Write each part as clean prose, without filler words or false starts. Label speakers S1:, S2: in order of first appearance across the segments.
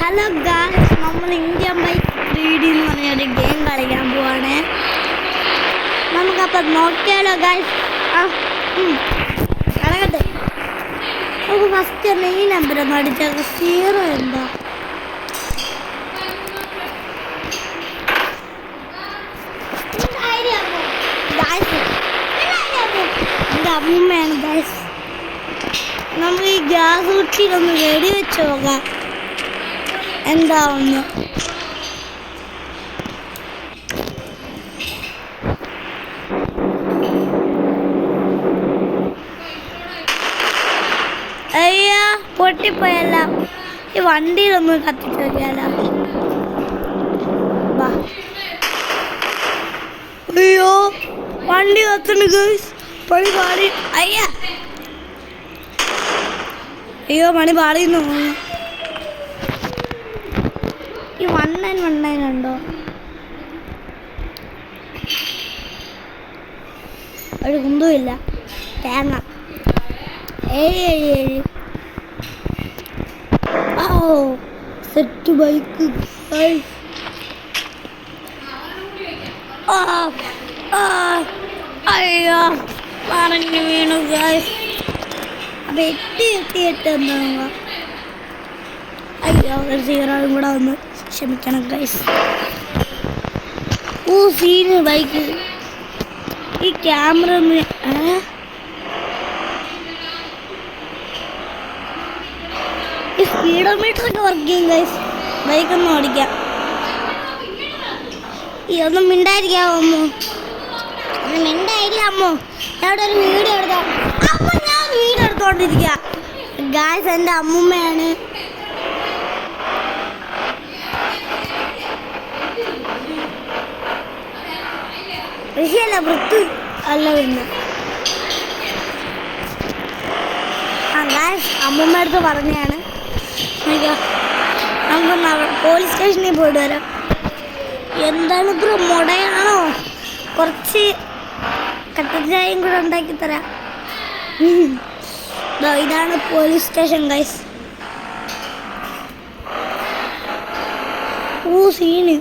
S1: Hello guys, നമ്മൾ Indian bike 3D എന്ന് പറഞ്ഞൊരു ഗെയിം കളിക്കാൻ പോവാണ്. നമുക്കപ്പം നോക്കിയാലോ ഗായ്സ്? കിടക്കട്ടെ. നമുക്ക് ഫസ്റ്റ് തന്നെ ഈ നമ്പർ ഒന്ന് അടിച്ചാൽ 0 എന്താ എൻ്റെ അമ്മയാണ് ഗായ്സ്. നമ്മൾ ഈ ഗ്യാസ് കുറ്റിയിലൊന്ന് വെടിവെച്ച് നോക്കാം എന്താവുന്നു. അയ്യോ പൊട്ടിപ്പോയല്ല. ഈ വണ്ടിയിലൊന്ന് കത്തിച്ച് നോക്കിയാലോ? അയ്യോ വണ്ടി കത്തുന്നു ഗൈസ്. പണി പാടി. അയ്യോ പണി പാടിയെന്ന് തോന്നുന്നു. ഈ 1919 ഉണ്ടോ? ഒരു കുന്തുമില്ല. തേങ്ങ 777. ഓ സെറ്റ് ബൈക്ക്. അയ്യോ പറഞ്ഞു വീണു ഗൈസ്. അപ്പം എട്ടി എന്താ? അയ്യോ ഒരു 0 കൂടെ വന്നു. ക്ഷമിക്കണം ഗൈസ്. Scene bike. ഈ ക്യാമറ ഒന്ന് ഈ സ്പീഡോമീറ്റർ ഒക്കെ വർക്ക് ചെയ്യും ഗൈസ്. ബൈക്കൊന്നും ഓടിക്കാം. ഈ ഒന്നും മിണ്ടായിരിക്കാമോ അമ്മോ? ഒന്ന് മിണ്ടായിരിക്കാമോ? ഞാൻ ഒരു വീഡിയോ എടുക്കാം. അമ്മ ഞാൻ വീഡിയോ എടുത്തോണ്ടിരിക്കുക ഗൈസ്. എൻ്റെ അമ്മൂമ്മയാണ്. ഋഷിയല്ല വൃത്തി അല്ല പിന്നെ. ഗൈസ് അമ്മൂമ്മ അടുത്ത് പറഞ്ഞാണ് നമുക്ക് പോലീസ് സ്റ്റേഷനിൽ പോയിട്ട് വരാം. എന്താണ് ഇത്ര മുടയാണോ? കുറച്ച് കട്ടൻ ചായയും കൂടെ ഉണ്ടാക്കി തരാം. ഇതാണ് പോലീസ് സ്റ്റേഷൻ ഗൈസ്. സീന്.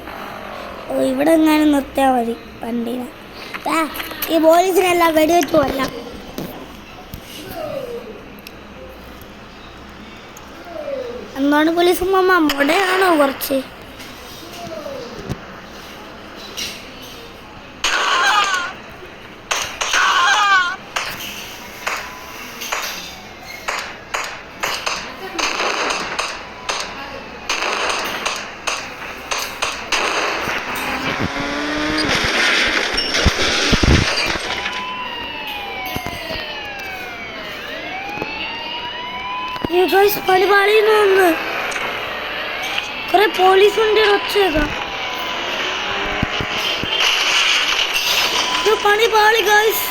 S1: ഇവിടെ എങ്ങാനും നിർത്തിയാൽ മതി വണ്ടീനെ. ഈ പോലീസിനെല്ലാം വെടിവെച്ചു കൊല്ലാം. എന്താണ് പോലീസ് മാമ മുടയാണോ കുറച്ച്? പണി പാടിയെന്ന് കുറെ പോലീസ് വണ്ടിയുടെ ഒച്ചേക്കാം. പണി പാളി ഗൈസ്.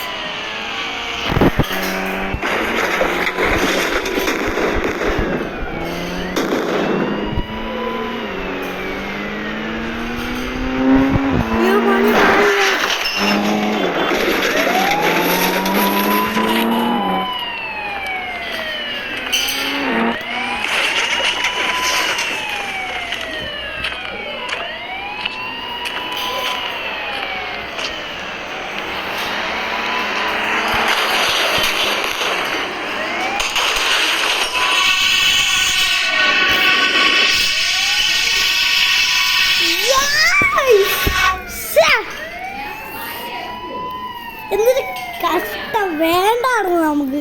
S1: എന്തൊരു കഷ്ടം. വേണ്ടായിരുന്നു നമുക്ക്.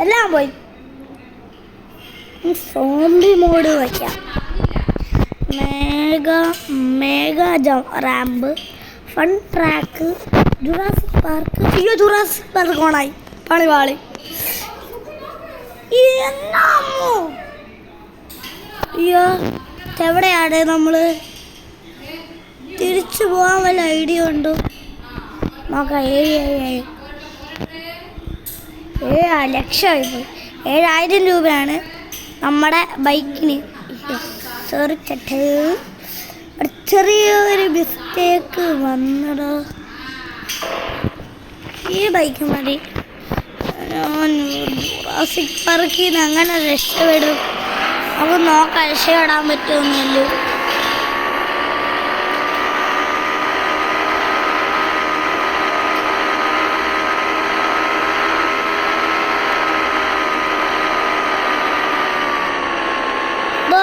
S1: എല്ലാം പോയി. സോംബി മോഡ് വയ്ക്കാം. Mega ramp, fun track, Jurassic Park. അയ്യോ ജുറാസിക് പാർക്ക് ഓണായി. പണി പാളി. അയ്യോ എവിടെയാണ് നമ്മള്? തിരിച്ചു പോകാൻ വല്ല ഐഡിയ ഉണ്ടോ നോക്കാം. 7 ലക്ഷമായി പോയി. 7000 രൂപയാണ് നമ്മുടെ ബൈക്കിന്. ചെറിയൊരു മിസ്റ്റേക്ക് വന്നടോ. ഈ ബൈക്ക് മതി. ജുറാസിക് പാർക്കിൽ നിന്ന് അങ്ങനെ രക്ഷപ്പെടും. നമുക്ക് നോക്കാം രക്ഷപ്പെടാൻ പറ്റുമെന്നല്ലോ.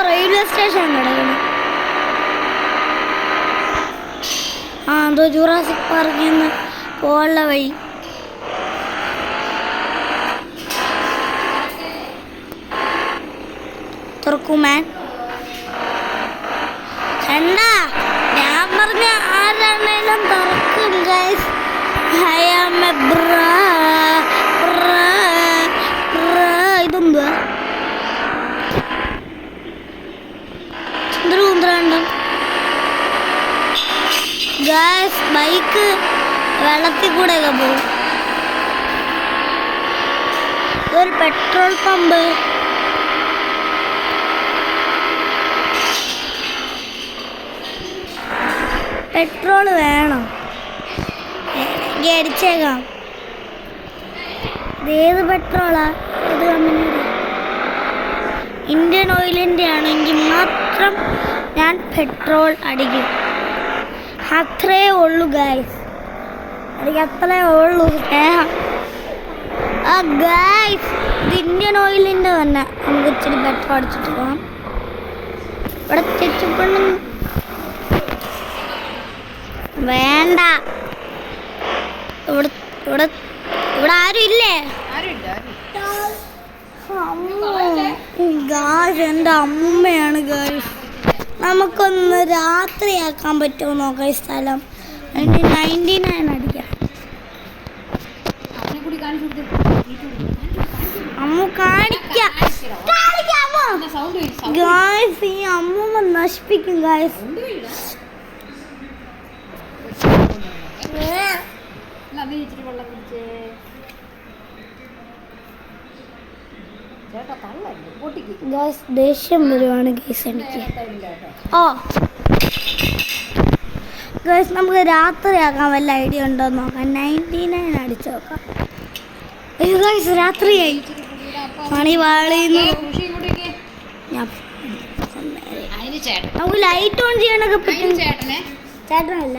S1: റെയിൽവേ സ്റ്റേഷൻ കിടക്കണം. എന്തോ ജുറാസിക് പാർക്കിൽ നിന്ന് പോകാനുള്ള വഴി. തുറക്കുമാൻ എന്താ ഞാൻ പറഞ്ഞ ആരാണേലും തുറക്കും ഗൈസ്. ഇതെന്തുവാ ഗൈസ്? ബൈക്ക് വെള്ളത്തിൽ കൂടെ ഒക്കെ പോകും. ഇതൊരു പെട്രോൾ പമ്പ്. പെട്രോൾ വേണം, എനിക്ക് അടിച്ചേക്കാം. ഇതേത് പെട്രോളാ? ഏത് കമ്പനിയുടെ? ഇന്ത്യൻ ഓയിലിൻ്റെ ആണെങ്കിൽ മാത്രം ഞാൻ പെട്രോൾ അടിക്കും. അത്രേ ഉള്ളൂ ഗൈസ്, എനിക്ക് അത്രേ ഉള്ളൂ സ്നേഹം. ഗൈസ് ഇത് ഇന്ത്യൻ ഓയിലിൻ്റെ തന്നെ. നമുക്ക് ഇച്ചിരി പെട്രോൾ അടിച്ചിട്ട് പോകാം. ഇവിടെ തെച്ചിപ്പണ്ണ വേണ്ട. ഇവിടെ ഇവിടെ ഇവിടെ ആരും ഇല്ലേ? ഗായ്സ് എൻ്റെ അമ്മയാണ് ഗായ്സ്. നമുക്കൊന്ന് രാത്രിയാക്കാൻ പറ്റുമോ നോക്കാം. ഈ സ്ഥലം 99 അടിക്കാം. അമ്മ കാണിക്കാം ഗായ്സ്. ഈ അമ്മ നശിപ്പിക്കും ഗായ്സ്. ദേഷ്യം വരുവാണ് ഗൈസ് എനിക്ക്. ഗൈസ് നമുക്ക് രാത്രിയാക്കാൻ വല്ല ഐഡിയ ഉണ്ടോ നോക്കാം. 99 അടിച്ചു നോക്കാം. അയ്യോ ഗൈസ് രാത്രിയായി. മണി വാളിന്ന് നമുക്ക് ലൈറ്റ് ഓൺ ചെയ്യാനൊക്കെ പറ്റും. ചേട്ടനല്ല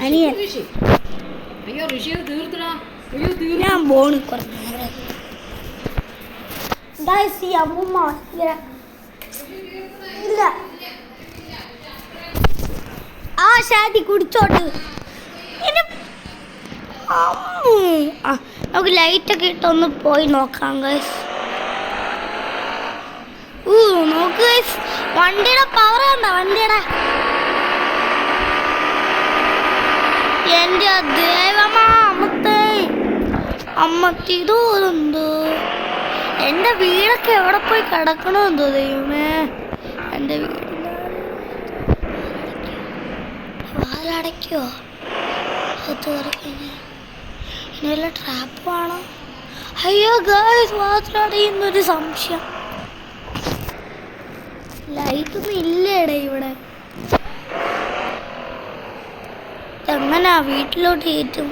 S1: അനിയൻ. ഞാൻ പോണു കുറച്ച്. ഈ അമ്മൂമ്മ ഇല്ല. ആ ഷാദി കുടിച്ചോട്ട്. നമുക്ക് ലൈറ്റൊക്കെ ഇട്ടൊന്ന് പോയി നോക്കാം ഗൈസ്. നോക്ക് ഗൈസ്, വണ്ടിയുടെ പവർ കണ്ടോ? വണ്ടിയുടെ എൻ്റെ ദേവമാ അമ്മത്തി ദൂരന്തോ. എൻ്റെ വീടൊക്കെ എവിടെ പോയി കിടക്കണമെന്തോ ദൈവമേ. എൻ്റെ വീട് വാലടയ്ക്കോ? അത് ഇനി വല്ല ട്രാപ്പാണോ? അയ്യോ ഗൈസ് വാതിലടയുന്നൊരു സംശയം. ലൈറ്റൊന്നും ഇല്ലേടേ ഇവിടെ. എങ്ങനാ വീട്ടിലോട്ട് കയറ്റും?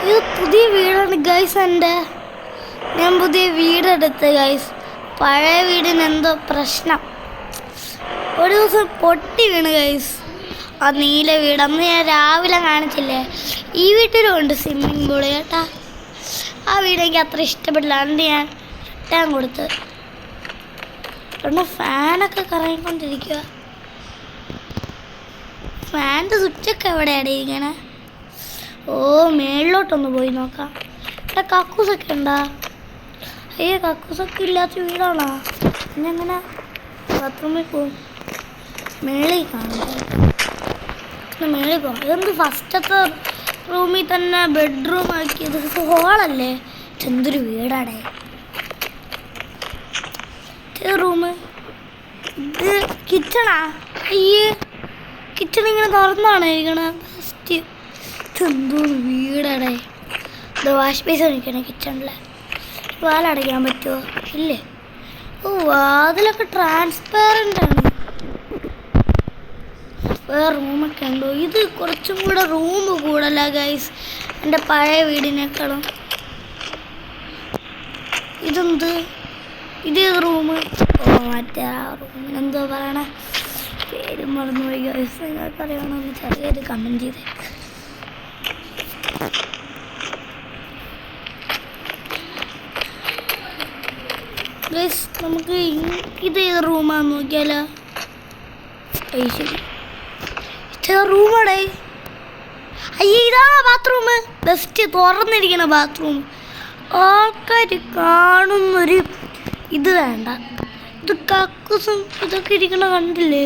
S1: ഇത് പുതിയ വീടാണ് ഗൈസ് എൻ്റെ. ഞാൻ പുതിയ വീടെടുത്ത് ഗൈസ്. പഴയ വീടിന് എന്തോ പ്രശ്നം. ഒരു ദിവസം പൊട്ടി വീണ് ഗൈസ്. ആ നീല വീട് അന്ന് ഞാൻ രാവിലെ കാണിച്ചില്ലേ. ഈ വീട്ടിലും ഉണ്ട് സ്വിമ്മിങ് പൂള് കേട്ടാ. ആ വീട് എനിക്ക് അത്ര ഇഷ്ടപ്പെട്ടില്ല. അതുകൊണ്ട് ഞാൻ റിട്ടേൺ കൊടുത്ത്. പിന്നെ ഫാനൊക്കെ കറങ്ങിക്കൊണ്ടിരിക്കുക. ഫാനിൻ്റെ സ്വിച്ചൊക്കെ എവിടെയാണ് ഇരിക്കണേ? ഓ മേളിലോട്ടൊന്ന് പോയി നോക്കാം. ഇവിടെ കക്കൂസൊക്കെ ഉണ്ടോ? അയ്യോ കക്കൂസൊക്കെ ഇല്ലാത്ത വീടാണോ? പിന്നെ എങ്ങനെ ബാത്റൂമിൽ പോകും? മേളിൽ കാണും. മേളിൽ പോകാം. ഇതെന്ത് ഫസ്റ്റത്തെ റൂമിൽ തന്നെ ബെഡ്റൂം ആക്കിയത്? ഹോളല്ലേ? എന്തൊരു വീടാടേ. റൂം ഇത് കിച്ചണാ? അയ്യേ കിച്ചൺ ഇങ്ങനെ തുറന്നാണ് ഇരിക്കണത്. ഫസ്റ്റ് ഇതെന്തോ വീടാടേ. ഇത് വാഷ് ബേസ് ഇരിക്കണേ കിച്ചണിൽ. വാലടയ്ക്കാൻ പറ്റുമോ? ഇല്ലേ. ഓ വാതിലൊക്കെ ട്രാൻസ്പാരൻ്റ് ആണ്. വേറെ റൂമൊക്കെ ഉണ്ടോ? ഇത് കുറച്ചും കൂടെ റൂം കൂടല്ല ഗൈസ് എൻ്റെ പഴയ വീടിനേക്കാളും. ഇതെന്ത്? ഇതേത് റൂം? ഓ മറ്റേ ആ റൂമിന് എന്തോ പറയണേ, പേര് മറന്നുപോയി ഗൈസ്. നിങ്ങൾക്ക് അറിയണമെന്ന് ചെറിയൊരു കമൻറ്റ് ചെയ്തേ. ഗൈസ് നമുക്ക് ഇതേത് റൂമാന്ന് നോക്കിയാലോ? ശരി, ഇതേ റൂമാടേ. അയ്യേ, ഇതാണോ ബാത്റൂം? Best, തുറന്നിരിക്കണ bathroom. ആൾക്കാർ കാണുന്നൊരു ഇത് വേണ്ട. ഇത് കക്കൂസും ഇതൊക്കെ ഇരിക്കണ കണ്ടില്ലേ?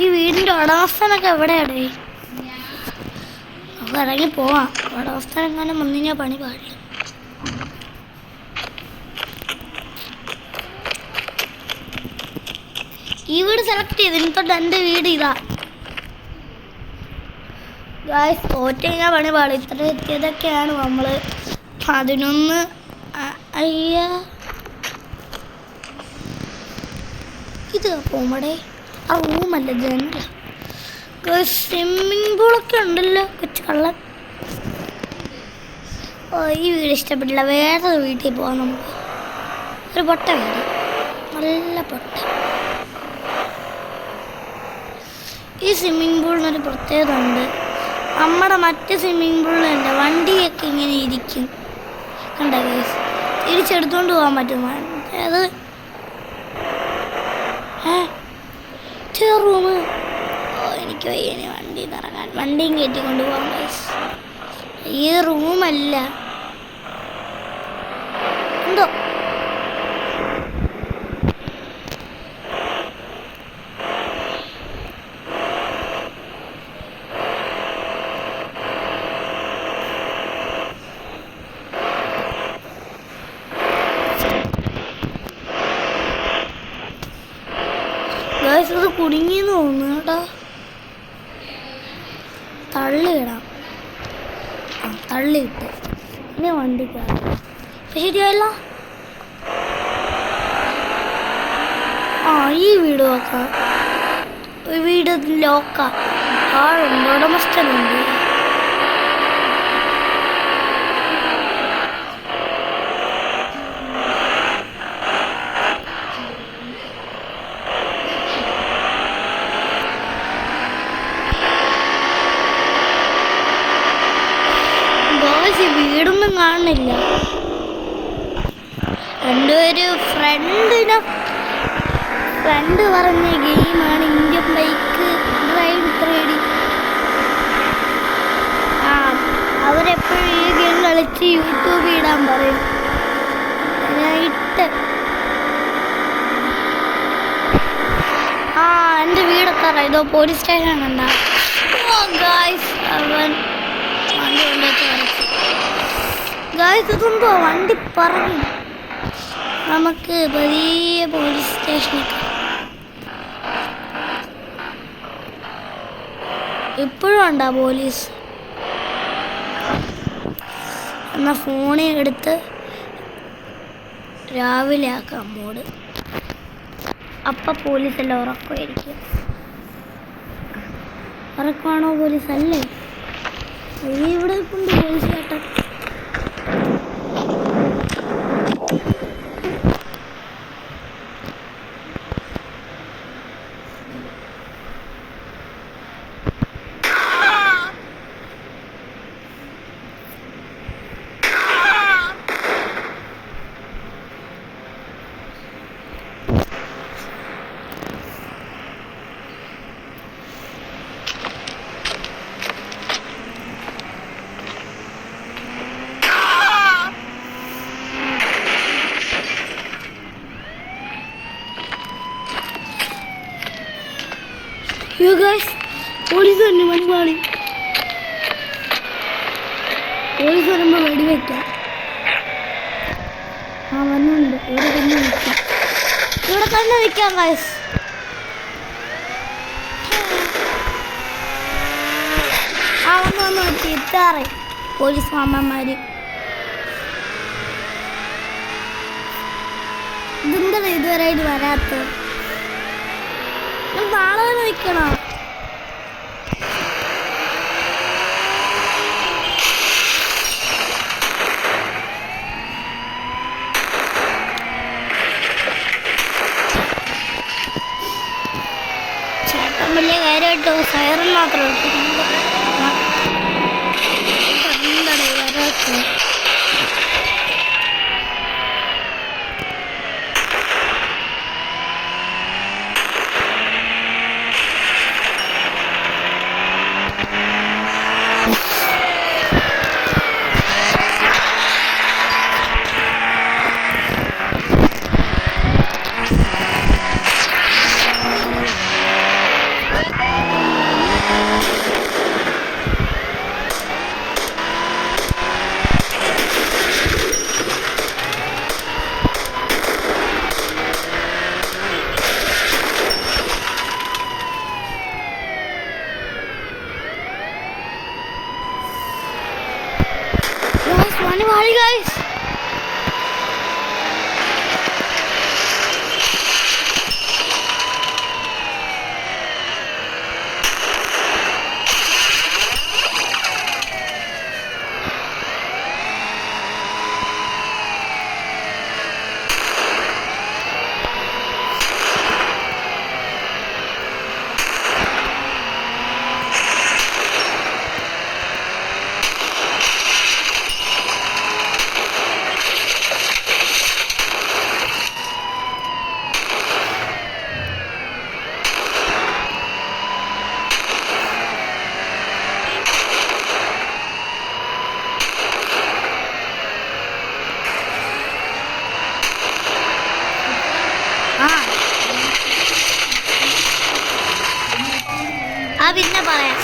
S1: ഈ വീടിൻ്റെ ഉടമസ്ഥനൊക്കെ എവിടെയാടേ? നമുക്ക് ഇറങ്ങി പോവാം. ഉടമസ്ഥൻ എങ്ങനെ വന്നിഞ്ഞാൽ പണി പാടില്ല. ഈ വീട് സെലക്ട് ചെയ്ത് എന്നിട്ട് എൻ്റെ വീട് ഇതാ ഗായ്സ്. തോറ്റ കഴിഞ്ഞാൽ പണി പാടില്ല. ഇത്ര എത്തിയതൊക്കെയാണ് നമ്മൾ 11. അയ്യ, ഇത് പോമടേ. ആ റൂമല്ല, ജനല. സ്വിമ്മിങ് പൂളൊക്കെ ഉണ്ടല്ലോ, കൊച്ചു കള്ളൻ. ഓ, ഈ വീട് ഇഷ്ടപ്പെട്ടില്ല. വേറെ വീട്ടിൽ പോകാം നമുക്ക്. ഒരു പൊട്ട വീട്, നല്ല പൊട്ട. ഈ സ്വിമ്മിങ് പൂളിനൊരു പ്രത്യേകത ഉണ്ട്. നമ്മുടെ മറ്റ് സ്വിമ്മിങ് പൂളിലുണ്ട് വണ്ടിയൊക്കെ ഇങ്ങനെ ഇരിക്കും, കണ്ടോ ഗൈസ്? തിരിച്ചെടുത്തുകൊണ്ട് പോകാൻ പറ്റും. അത് റൂം. ഓ, എനിക്ക് വയ്യനെ വണ്ടി ഇറങ്ങാൻ. വണ്ടിയും കയറ്റിക്കൊണ്ട് പോകാം ഗൈസ്. ഈ റൂമല്ല എന്തോ. ഇത് കുടുങ്ങിയെന്ന് തോന്നുന്നു കേട്ടോ. തള്ളിയിടാം. ആ, തള്ളിയിട്ട് ഇനി വണ്ടി കയറാം. ശരിയല്ല. ആ, ഈ വീട് നോക്കാം. ഈ വീട് ലോക്കാം. ആളുണ്ട്, ഉടമസ്ഥനുണ്ട്. വീടൊന്നും കാണുന്നില്ല. രണ്ടുപേര് ഫ്രണ്ട് പറഞ്ഞ ഗെയിമാണ് ഇന്ത്യൻ ബൈക്ക് ഡ്രൈവ് 3D. ആ, അവരെപ്പോഴും ഈ ഗെയിം കളിച്ച് യൂട്യൂബിൽ ഇടാൻ പറയും. ഞാൻ ഇട്ട്. ആ, എൻ്റെ വീടെത്താറ. ഇതോ പോലീസ് സ്റ്റേഷൻ കണ്ട. ഗായ്സ്, അവൻ വണ്ടി കൊണ്ടുവച്ച് വരച്ചു. ഗായ്സ്, ഇതെന്തോ വണ്ടി പറഞ്ഞു. നമുക്ക് വലിയ പോലീസ് സ്റ്റേഷനിൽ ഇപ്പോഴും ഉണ്ടാ പോലീസ്. എന്നാൽ ഫോണിൽ എടുത്ത് രാവിലെ ആക്കാം മോഡ്. അപ്പം പോലീസെല്ലാം ഉറക്കമായിരിക്കും. ഉറക്കമാണോ പോലീസ്? അല്ലേ, ഇവിടെ കൊണ്ട് പോലീസ് ചേട്ടൻ. പോലീസ് തന്നെ മണിപാളി. പോലീസ് വരുമ്പോൾ വെടിവെക്കാം. ആ, വന്നുണ്ട്. ഇവിടെ തന്നെ നിൽക്കാം. ഇവിടെ തന്നെ നിൽക്കാം ഗൈസ്. ആ, വന്ന് വെച്ച് എത്താറ് പോലീസ് മാമന്മാര്. ഇതെന്താ ഇതുവരെ ഇത് വരാത്തത്? നാളെ തന്നെ നിൽക്കണം. ചേട്ടൻ വലിയ കാര്യമായിട്ടോ സൈറൻ മാത്രം എന്താടേ വരാത്ത. Money, guys. പിന്നെ പറയാം.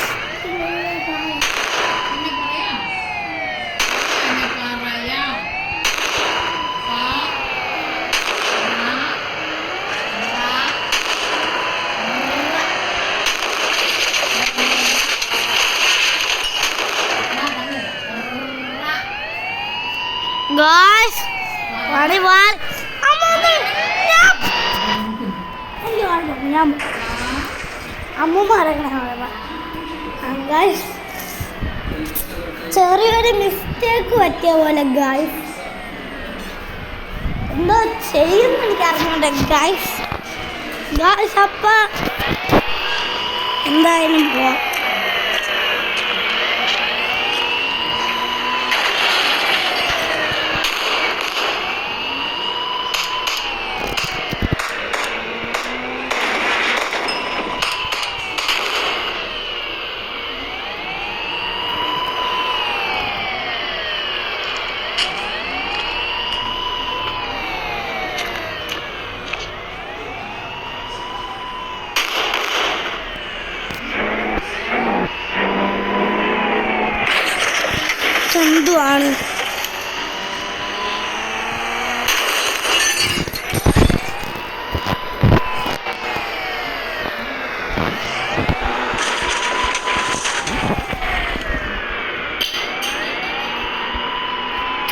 S1: Guys, ചെറിയൊരു മിസ്റ്റേക്ക് പറ്റിയ പോലെ ഗായ്സ്. എന്തോ ചെയ്യുന്ന എനിക്ക് അറിഞ്ഞോട്ടെ ഗായ്സ്. അപ്പ എന്തായാലും പോവാം. ചന്തുവാണ്.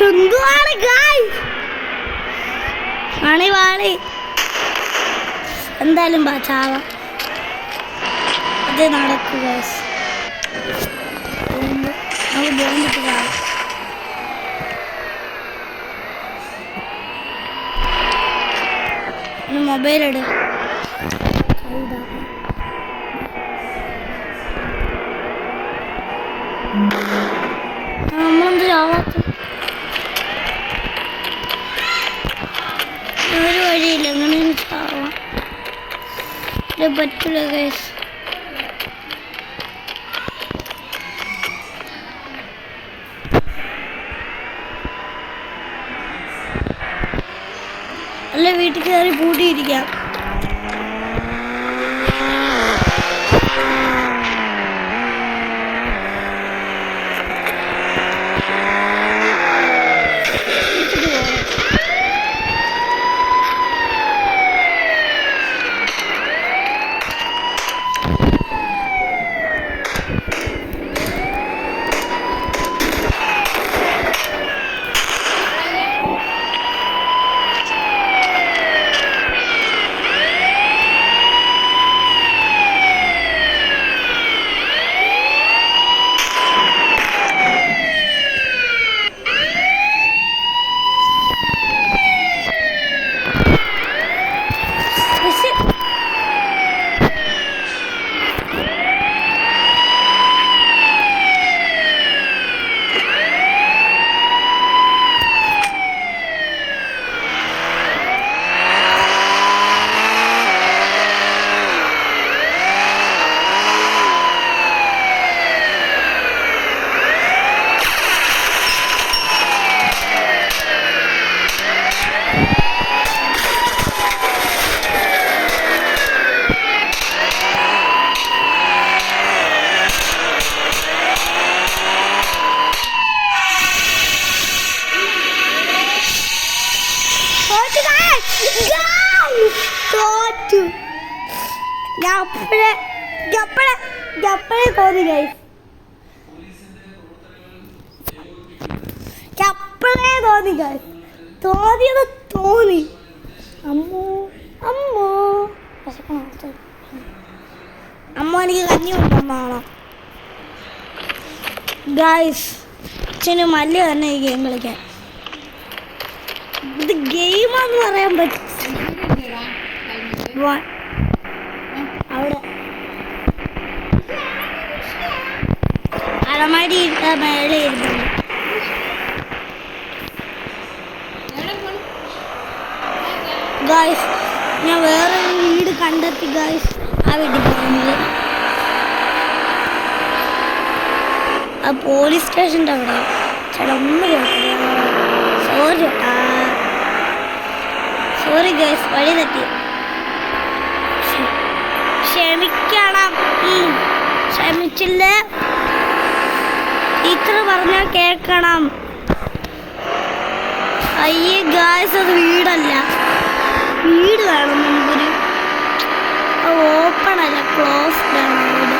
S1: ചന്തുവാണ് ഗായ്സ്. വാളി എന്തായാലും ചാവ അത് നടക്കുക. മൊബൈൽ എടു. നമ്മളെന്ത് ചാവാത്ത ഒരു വഴിയില്ല. അങ്ങനെ ചാവാം പറ്റില്ല ഗൈസ്. അല്ല വീട്ടിൽ കയറി പൂട്ടിയിരിക്കാം. തോന്നി ഗൈസ്, അപ്പോഴേ തോന്നി ഗൈസ്, തോന്നിയത് തോന്നി. അമ്മോ അമ്മോ അമ്മ എനിക്ക് കഞ്ഞി കൊണ്ടുവന്നാണോ ഗൈസ്? അച്ഛന് മല്ല തന്നെ ഈ ഗെയിം കളിക്കാൻ. ഇത് ഗെയിമാന്ന് പറയാൻ പറ്റില്ല. അവിടെ അലമാരി മേലെ ഇരുന്നു. ഗായ്സ് ഞാൻ വേറൊരു വീട് കണ്ടെത്തി ഗായ്സ്. ആ വീട്ടിൽ പോകുന്നത് ആ പോലീസ് സ്റ്റേഷൻ്റെ അവിടെ. ചേട്ടാ ഒന്ന് സോറി ചേട്ടാ, സോറി ഗൈസ്, വഴി തെറ്റി, ക്ഷമിക്കണം. ക്ഷമിച്ചില്ല, ടീച്ചർ പറഞ്ഞാൽ കേൾക്കണം. അയ്യേ ഗായ്സ്, അത് വീടല്ല, വീട് വേണം നമുക്കൊരു. ഓപ്പൺ അല്ല, ക്ലോസ്ഡ് ആണ് വീട്.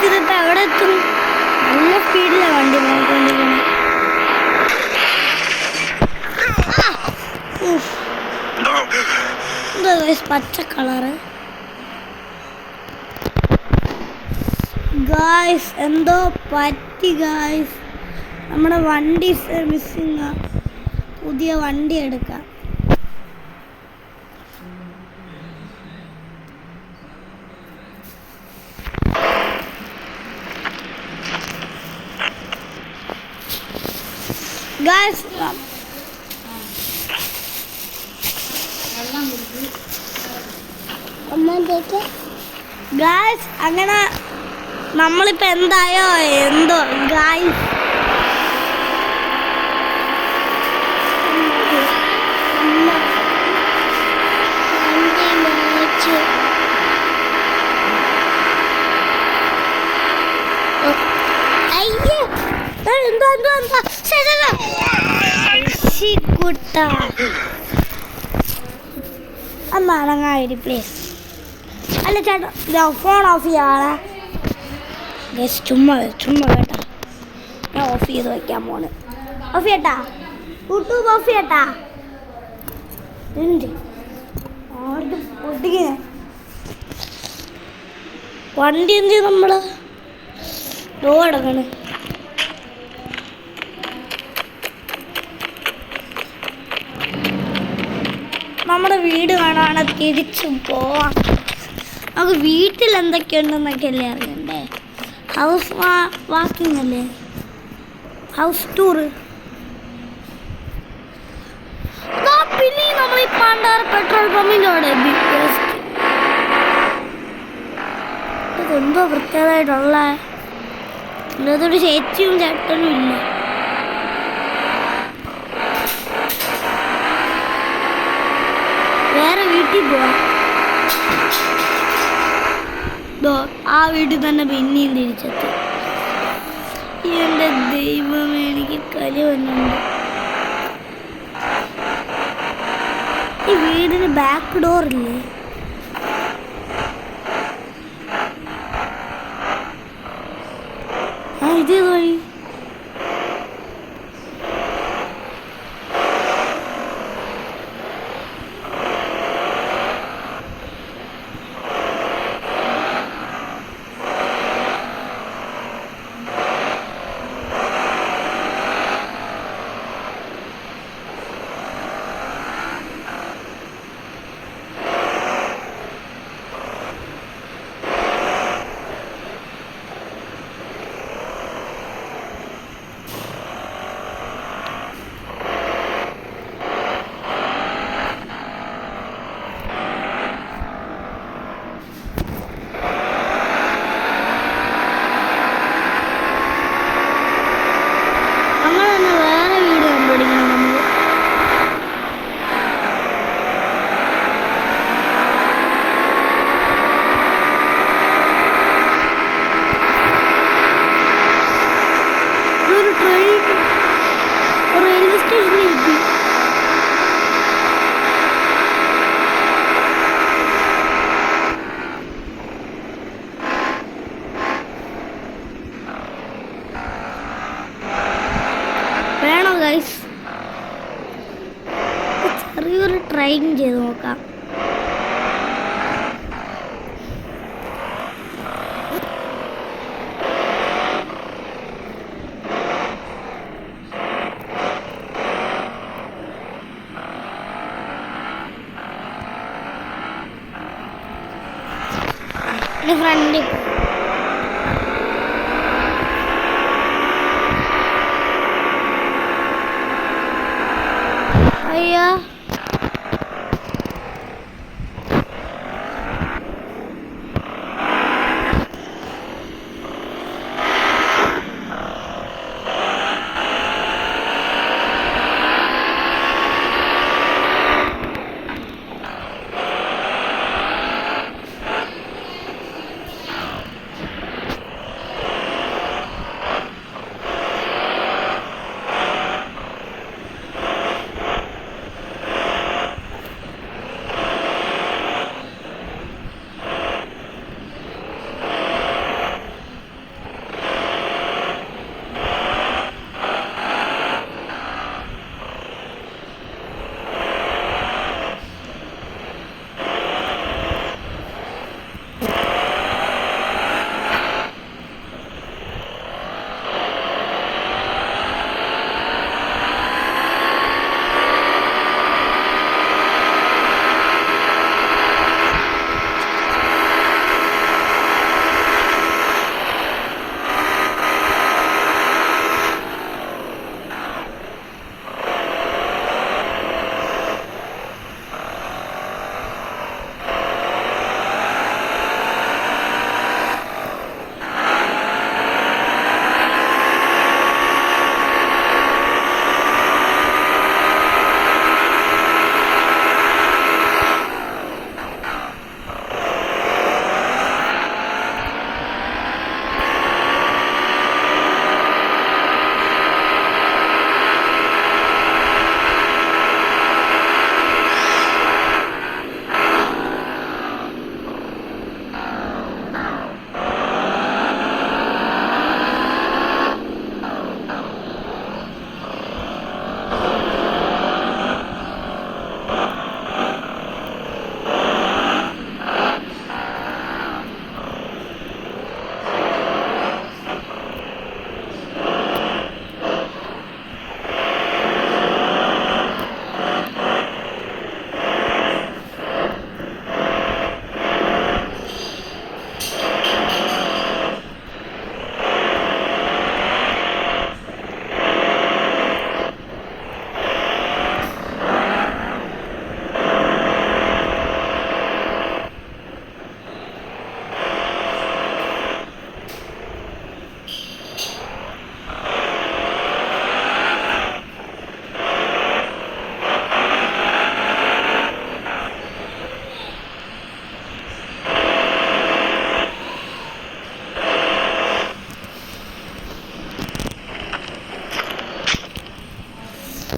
S1: ഇതിപ്പോ എവിടെ എത്തും? നല്ല സ്പീഡിലാണ് വണ്ടി പോയിക്കൊണ്ടിരിക്കുന്നത്. എന്താ പച്ച കളറ് ഗായ്സ്? എന്തോ പറ്റി ഗായ്സ്, നമ്മുടെ വണ്ടി മിസ്സിങ്. പുതിയ വണ്ടി എടുക്കാം. ഗായ്സ് ഗായ്സ് അങ്ങനെ നമ്മളിപ്പോ എന്തായോ എന്തോ ഗായ്സ്. അന്നടങ്ങായി പ്ലീസ്. അല്ല ചേട്ടാ, ഫോൺ ഓഫ് ചെയ്യാളെ ചുമ്മാ കേട്ടാ. ഞാൻ ഓഫ് ചെയ്ത് വയ്ക്കാൻ പോണ്. ഓഫ് ചെയ്യട്ടാ, യൂട്യൂബ് ഓഫ് ചെയ്യട്ടാ. പൊട്ടിക്കേ വണ്ടി എന്ത് ചെയ്യും? നമ്മള് ഡോ അടങ്ങണ്. നമ്മുടെ വീട് കാണാണ്, തിരിച്ചു പോവാം. നമുക്ക് വീട്ടിൽ എന്തൊക്കെയുണ്ടെന്നൊക്കെ അല്ലേ അറിയണ്ടേ? ഹൗസ് വാക്കിംഗ് അല്ലേ, ഹൗസ് ടൂറ്. പിന്നെ നമ്മൾ ഈ പാണ്ടാർ പെട്രോൾ പമ്പിൻ്റെ അവിടെ ഇതെന്തോ പ്രത്യേകമായിട്ടുള്ള ഇതൊരു ചേച്ചിയും ചേട്ടനും ഇല്ല. വേറെ വീട്ടിൽ പോവാം. ആ വീട്ടിൽ തന്നെ പിന്നെയും തിരിച്ചെത്തി. എൻ്റെ ദൈവമേ, എനിക്ക് കലി വന്നുണ്ട്. ഈ വീടിന് ബാക്ക് ഡോറില്ലേ? ഇതേ വഴി. വേണോ ഗൈസ്? ചെറിയൊരു ട്രെയിൻ ചെയ്ത് നോക്കാം. ഫ്രണ്ട് അയ്യോ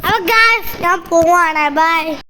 S1: അപ്പോൾ ഗൈസ് ഞാൻ പോവാണ്. ബൈ.